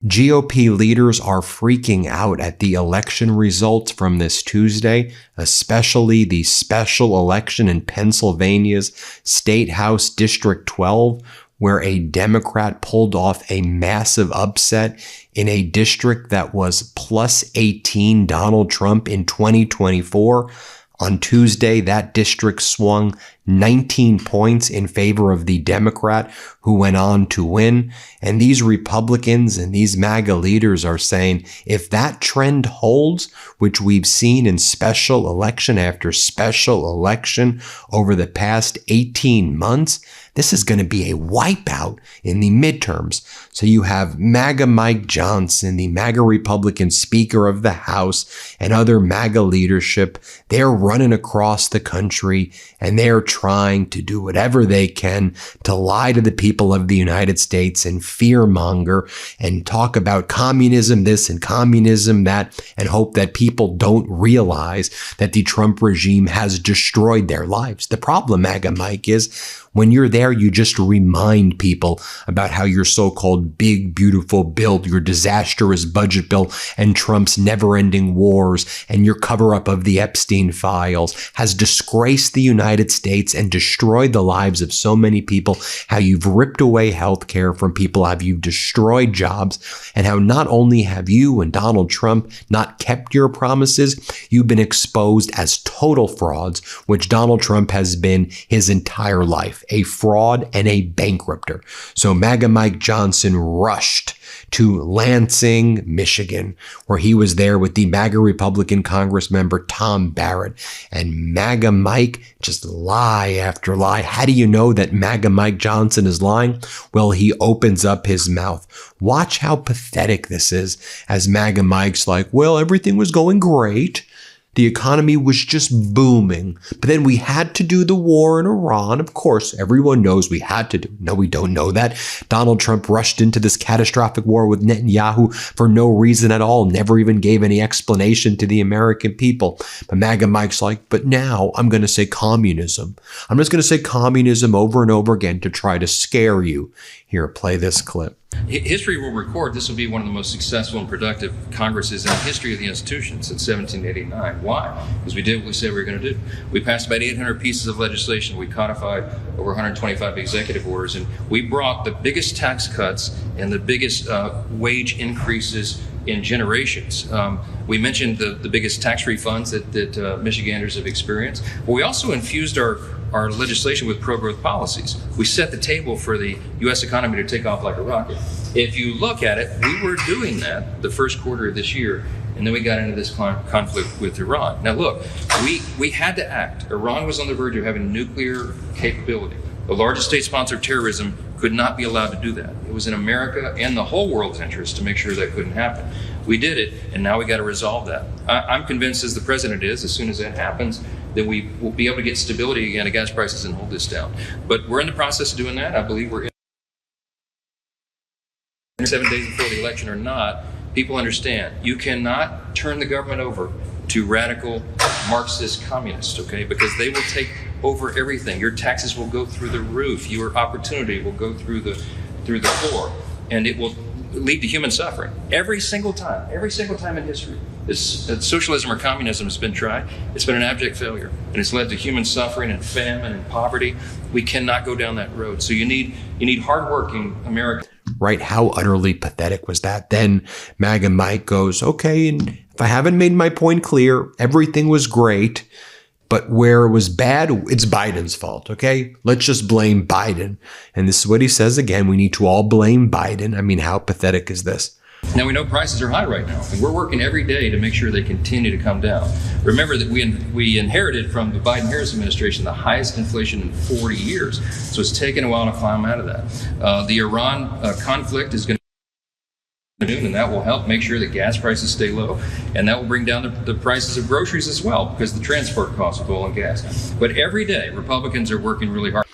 GOP leaders are freaking out at the election results from this Tuesday, especially the special election in Pennsylvania's State House District 12, where a Democrat pulled off a massive upset in a district that was plus 18 Donald Trump in 2024. On Tuesday, that district swung 19 points in favor of the Democrat, who went on to win. And these Republicans and these MAGA leaders are saying, if that trend holds, which we've seen in special election after special election over the past 18 months, this is going to be a wipeout in the midterms. So you have MAGA Mike Johnson, the MAGA Republican Speaker of the House, and other MAGA leadership. They're running across the country and they're trying to do whatever they can to lie to the people of the United States and fearmonger and talk about communism this and communism that, and hope that people don't realize that the Trump regime has destroyed their lives. The problem, MAGA Mike, is when you're there, you just remind people about how your so-called big, beautiful bill, your disastrous budget bill, and Trump's never-ending wars, and your cover-up of the Epstein files has disgraced the United States and destroyed the lives of so many people, how you've ripped away health care from people, how you've destroyed jobs, and how not only have you and Donald Trump not kept your promises, you've been exposed as total frauds, which Donald Trump has been his entire life. A fraud and a bankrupter. So MAGA Mike Johnson rushed to Lansing, Michigan, where he was there with the MAGA Republican Congress member Tom Barrett. And MAGA Mike, just lie after lie. How do you know that MAGA Mike Johnson is lying? Well, he opens up his mouth. Watch how pathetic this is, as MAGA Mike's like, well, everything was going great. The economy was just booming, but then we had to do the war in Iran. Of course, everyone knows we had to do. No, we don't know that. Donald Trump rushed into this catastrophic war with Netanyahu for no reason at all, never even gave any explanation to the American people. But MAGA Mike's like, but now I'm going to say communism. I'm just going to say communism over and over again to try to scare you. Here, play this clip. History will record this will be one of the most successful and productive Congresses in the history of the institution since 1789. Why? Because we did what we said we were going to do. We passed about 800 pieces of legislation. We codified over 125 executive orders, and we brought the biggest tax cuts and the biggest wage increases in generations. We mentioned the biggest tax refunds that Michiganders have experienced. But we also infused our legislation with pro-growth policies. We set the table for the U.S. economy to take off like a rocket. If you look at it, we were doing that the first quarter of this year, and then we got into this conflict with Iran. Now look, we had to act. Iran was on the verge of having nuclear capability. The largest state sponsor of terrorism could not be allowed to do that. It was in America and the whole world's interest to make sure that couldn't happen. We did it, and now we got to resolve that. I'm convinced, as the president is, as soon as that happens, that we will be able to get stability again to gas prices and hold this down. But we're in the process of doing that. I believe we're in 7 days before the election or not. People understand you cannot turn the government over to radical Marxist communists, okay? Because they will take over everything. Your taxes will go through the roof. Your opportunity will go through the floor, and it will lead to human suffering every single time in history. Socialism or communism has been tried. It's been an abject failure, and it's led to human suffering and famine and poverty. We cannot go down that road. So you need hardworking Americans. Right? How utterly pathetic was that? Then MAGA Mike goes, okay, and if I haven't made my point clear, everything was great, but where it was bad, it's Biden's fault, okay? Let's just blame Biden. And this is what he says again, we need to all blame Biden. I mean, how pathetic is this? Now, we know prices are high right now, and we're working every day to make sure they continue to come down. Remember that we inherited from the Biden-Harris administration the highest inflation in 40 years, so it's taken a while to climb out of that. The Iran conflict is going to, and that will help make sure that gas prices stay low, and that will bring down the prices of groceries as well, because the transport costs of oil and gas. But every day, Republicans are working really hard.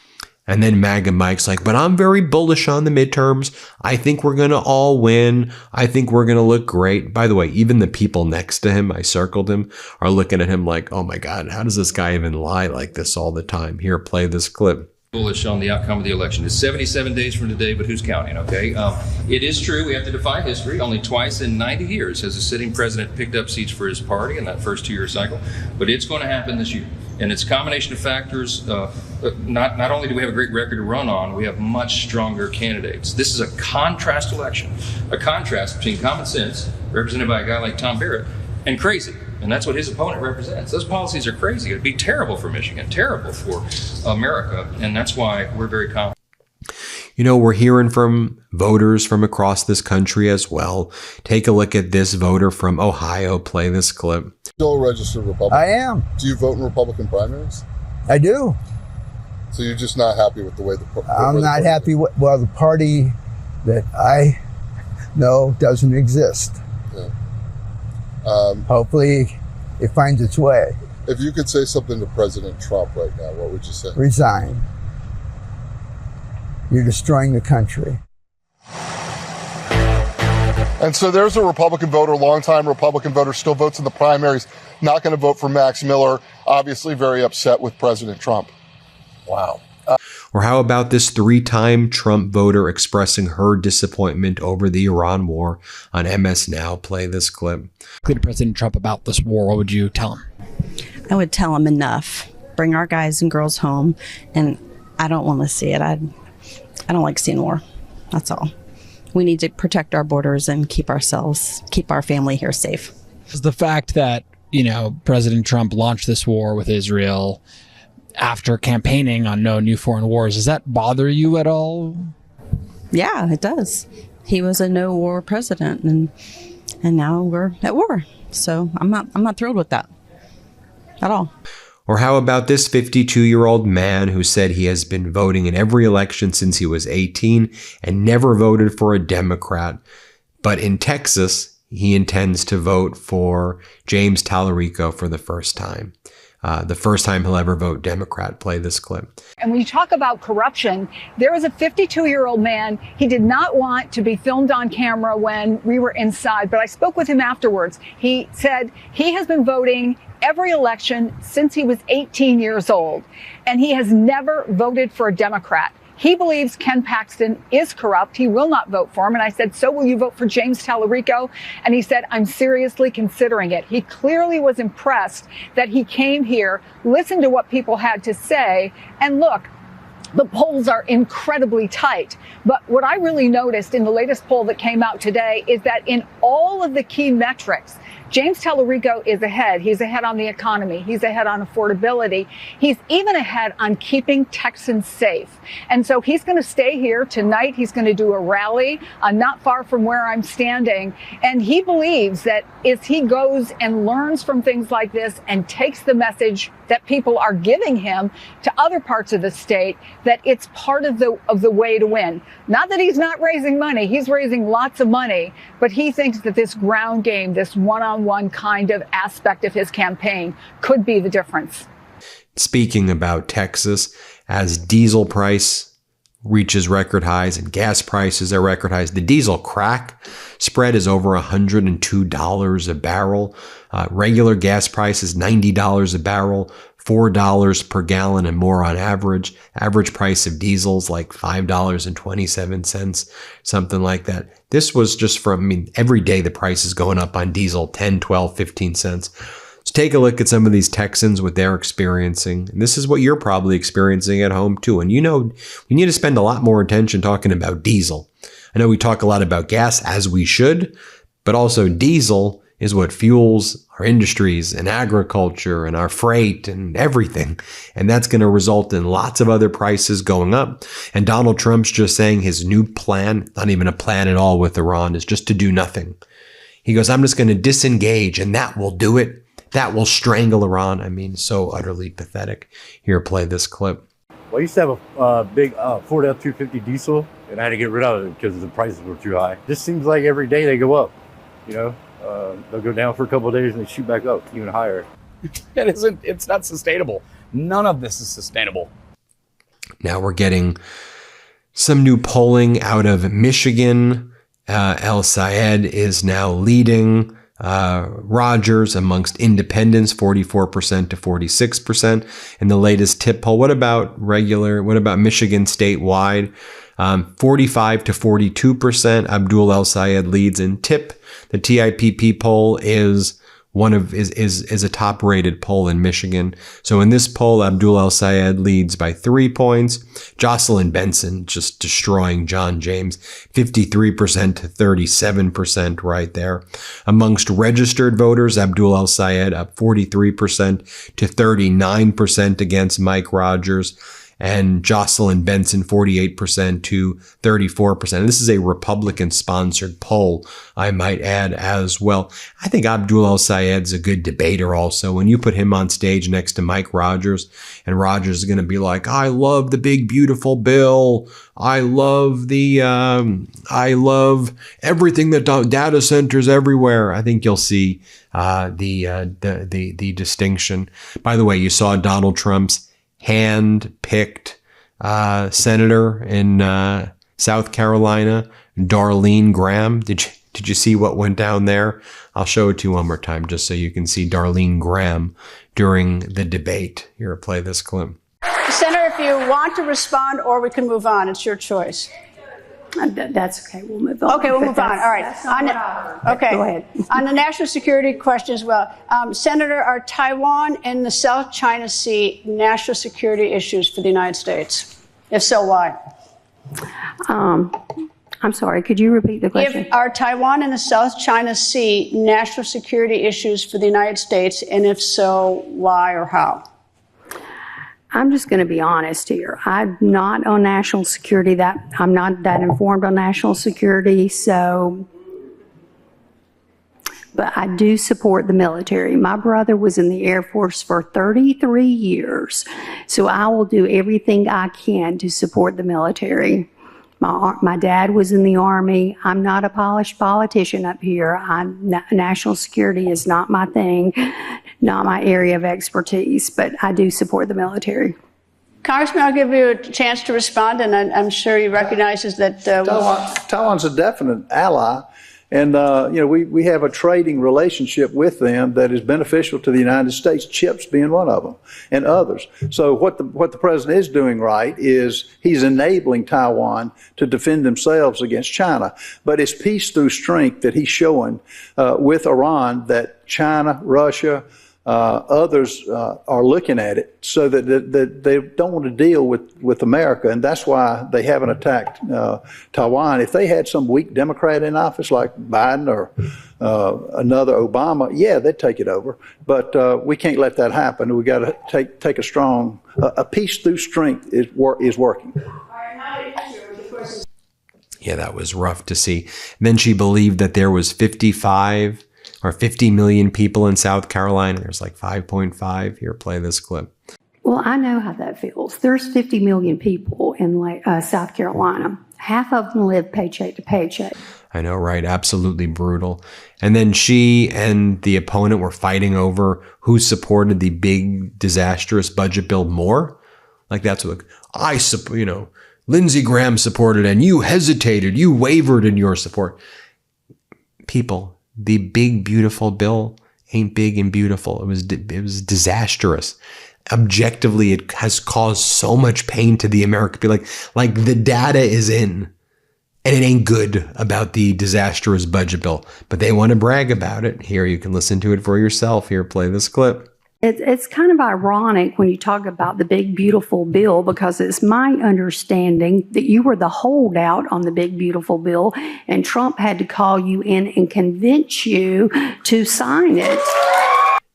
And then MAGA Mike's like, but I'm very bullish on the midterms. I think we're going to all win. I think we're going to look great. By the way, even the people next to him, I circled him, are looking at him like, oh my God, how does this guy even lie like this all the time? Here, play this clip. bullish on the outcome of the election. It's 77 days from today, but who's counting, okay? It is true, we have to defy history. Only twice in 90 years has a sitting president picked up seats for his party in that first 2-year cycle, but it's going to happen this year. And it's a combination of factors. Not only do we have a great record to run on, we have much stronger candidates. This is a contrast election, a contrast between common sense, represented by a guy like Tom Barrett, and crazy. And that's what his opponent represents. Those policies are crazy. It'd be terrible for Michigan, terrible for America. And that's why we're very confident. You know, we're hearing from voters from across this country as well. Take a look at this voter from Ohio. Play this clip. Still a registered Republican? I am. Do you vote in Republican primaries? I do. So you're just not happy with the way the I'm not happy with, well, the party that I know doesn't exist. Yeah. Hopefully it finds its way. If you could say something to President Trump right now, what would you say? Resign. You're destroying the country. And so there's a Republican voter, longtime Republican voter, still votes in the primaries, not going to vote for Max Miller, obviously very upset with President Trump. Wow. Or how about this 3-time Trump voter expressing her disappointment over the Iran war on MS Now? Play this clip. To President Trump about this war, what would you tell him? I would tell him enough. Bring our guys and girls home. And I don't want to see it. I don't like seeing war. That's all. We need to protect our borders and keep our family here safe. Is the fact that, you know, President Trump launched this war with Israel after campaigning on no new foreign wars, does that bother you at all? Yeah, it does. He was a no war president, and now we're at war. So I'm not thrilled with that at all. Or how about this 52-year-old man who said he has been voting in every election since he was 18 and never voted for a Democrat. But in Texas, he intends to vote for James Tallarico for the first time. The first time he'll ever vote Democrat. Play this clip. And when you talk about corruption, there was a 52-year-old man. He did not want to be filmed on camera when we were inside, but I spoke with him afterwards. He said he has been voting every election since he was 18 years old, and he has never voted for a Democrat. He believes Ken Paxton is corrupt. He will not vote for him. And I said, so will you vote for James Tallarico? And he said, I'm seriously considering it. He clearly was impressed that he came here, listened to what people had to say, and look, the polls are incredibly tight. But what I really noticed in the latest poll that came out today is that in all of the key metrics, James Tallarico is ahead. He's ahead on the economy. He's ahead on affordability. He's even ahead on keeping Texans safe. And so he's going to stay here tonight. He's going to do a rally not far from where I'm standing. And he believes that if he goes and learns from things like this and takes the message that people are giving him to other parts of the state, that it's part of the way to win. Not that he's not raising money. He's raising lots of money. But he thinks that this ground game, this one-on-one kind of aspect of his campaign could be the difference. Speaking about Texas, as diesel price reaches record highs and gas prices are record highs, the diesel crack spread is over $102 a barrel. Regular gas price is $90 a barrel, $4 per gallon and more on average. Average price of diesel's like $5.27, something like that. This was just from, every day the price is going up on diesel, 10, 12, 15 cents. So take a look at some of these Texans, what they're experiencing. And this is what you're probably experiencing at home too. And you know, we need to spend a lot more attention talking about diesel. I know we talk a lot about gas, as we should, but also diesel is what fuels our industries and agriculture and our freight and everything. And that's going to result in lots of other prices going up. And Donald Trump's just saying his new plan, not even a plan at all with Iran, is just to do nothing. He goes, I'm just going to disengage and that will do it. That will strangle Iran. So utterly pathetic. Here, play this clip. Well, I used to have a big Ford F-250 diesel, and I had to get rid of it because the prices were too high. Just seems like every day they go up, you know? They'll go down for a couple of days and they shoot back up even higher. It's not sustainable. None of this is sustainable. Now we're getting some new polling out of Michigan. El Sayed is now leading Rogers amongst independents, 44% to 46% in the latest tip poll. What about Michigan statewide? 45 to 42%. Abdul El Sayed leads in tip. The TIPP poll is is a top rated poll in Michigan. So in this poll, Abdul El Sayed leads by 3 points. Jocelyn Benson just destroying John James, 53% to 37% right there. Amongst registered voters, Abdul El Sayed up 43% to 39% against Mike Rogers. And Jocelyn Benson, 48% to 34%. This is a Republican-sponsored poll, I might add as well. I think Abdul El Sayed's a good debater also. When you put him on stage next to Mike Rogers, and Rogers is going to be like, I love the big, beautiful bill. I love everything that data centers everywhere. I think you'll see the distinction. By the way, you saw Donald Trump's hand-picked senator in South Carolina, Darlene Graham. Did you see what went down there? I'll show it to you one more time just so you can see Darlene Graham during the debate. Here, play this clip. Senator, if you want to respond, or we can move on. It's your choice. That's okay. We'll move on. Okay, we'll move on. All right. Okay. Go ahead. On the national security question as well, Senator, are Taiwan and the South China Sea national security issues for the United States? If so, why? I'm sorry. Could you repeat the question? Are Taiwan and the South China Sea national security issues for the United States, and if so, why or how? I'm just going to be honest here. I'm not on national security. I'm not that informed on national security. But I do support the military. My brother was in the Air Force for 33 years. So I will do everything I can to support the military. My dad was in the Army. I'm not a polished politician up here. National security is not my thing, not my area of expertise, but I do support the military. Congressman, I'll give you a chance to respond, and I'm sure he recognizes that. Taiwan's a definite ally, and we have a trading relationship with them that is beneficial to the United States, chips being one of them, and others. So what the president is doing right is he's enabling Taiwan to defend themselves against China. But it's peace through strength that he's showing with Iran that China, Russia, others are looking at it so that they don't want to deal with America, and that's why they haven't attacked Taiwan. If they had some weak Democrat in office like Biden or another Obama, yeah, they'd take it over. But we can't let that happen. We got to take a strong, a peace through strength is working. Yeah, that was rough to see. Then she believed that there was 55 or 50 million people in South Carolina. There's like 5.5. Here, play this clip. Well, I know how that feels. There's 50 million people in South Carolina. Half of them live paycheck to paycheck. I know, right? Absolutely brutal. And then she and the opponent were fighting over who supported the big, disastrous budget bill more. Like that's what Lindsey Graham supported and you hesitated, you wavered in your support. People, the big, beautiful bill ain't big and beautiful. It was disastrous. Objectively, it has caused so much pain to the American people. Like the data is in, and it ain't good about the disastrous budget bill. But they want to brag about it. Here, you can listen to it for yourself. Here, play this clip. It's kind of ironic when you talk about the big, beautiful bill, because it's my understanding that you were the holdout on the big, beautiful bill, and Trump had to call you in and convince you to sign it.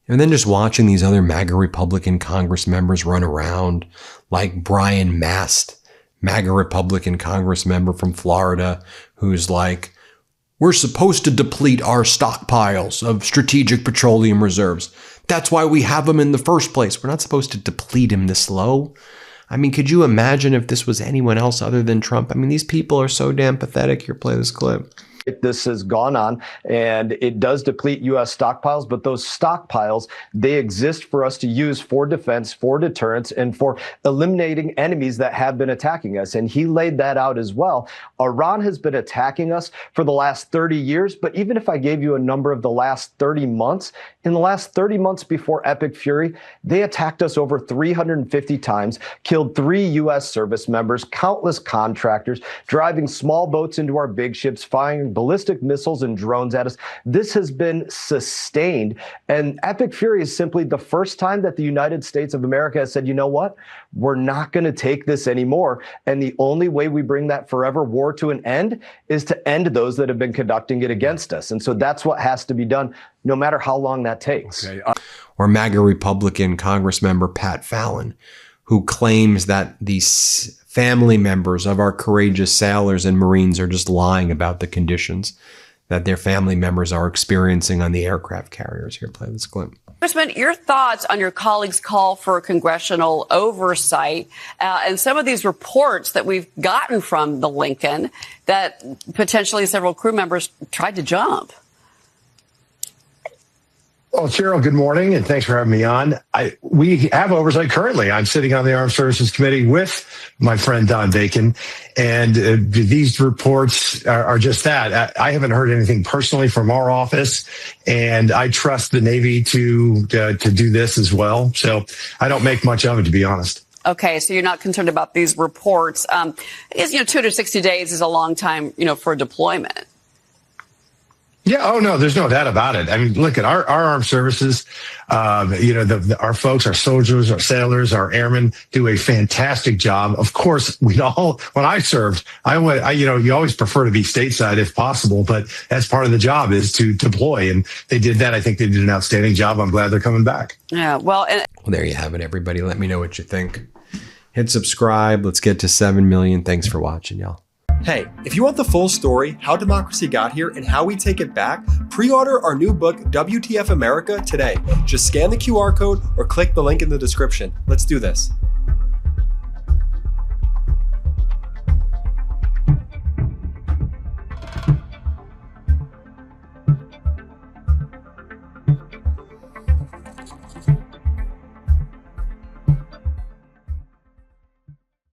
And then just watching these other MAGA Republican Congress members run around, like Brian Mast, MAGA Republican Congress member from Florida, who's like, we're supposed to deplete our stockpiles of strategic petroleum reserves. That's why we have them in the first place. We're not supposed to deplete them this low. I mean, could you imagine if this was anyone else other than Trump? I mean, these people are so damn pathetic. Here, play this clip. This has gone on, and it does deplete U.S. stockpiles, but those stockpiles, they exist for us to use for defense, for deterrence, and for eliminating enemies that have been attacking us. And he laid that out as well. Iran has been attacking us for the last 30 years, but even if I gave you a number of the last 30 months, in the last 30 months before Epic Fury, they attacked us over 350 times, killed 3 U.S. service members, countless contractors, driving small boats into our big ships, firing ballistic missiles and drones at us. This has been sustained. And Epic Fury is simply the first time that the United States of America has said, you know what? We're not going to take this anymore. And the only way we bring that forever war to an end is to end those that have been conducting it against us. And so that's what has to be done, no matter how long that takes. Okay. Or MAGA Republican Congress member Pat Fallon, who claims that these family members of our courageous sailors and Marines are just lying about the conditions that their family members are experiencing on the aircraft carriers. Here, play this clip. Congressman, your thoughts on your colleague's call for congressional oversight and some of these reports that we've gotten from the Lincoln that potentially several crew members tried to jump? Well, Cheryl, good morning, and thanks for having me on. We have oversight currently. I'm sitting on the Armed Services Committee with my friend Don Bacon, and these reports are just that. I haven't heard anything personally from our office, and I trust the Navy to do this as well. So I don't make much of it, to be honest. Okay, so you're not concerned about these reports. I guess, 2 to 60 days is a long time, for deployment. Yeah. Oh, no, there's no doubt about it. I mean, look at our armed services. Our folks, our soldiers, our sailors, our airmen do a fantastic job. Of course, when I served, you always prefer to be stateside if possible, but that's part of the job is to deploy. And they did that. I think they did an outstanding job. I'm glad they're coming back. Yeah. Well, there you have it, everybody. Let me know what you think. Hit subscribe. Let's get to 7 million. Thanks for watching, y'all. Hey, if you want the full story, how democracy got here and how we take it back, pre-order our new book, WTF America, today. Just scan the QR code or click the link in the description. Let's do this.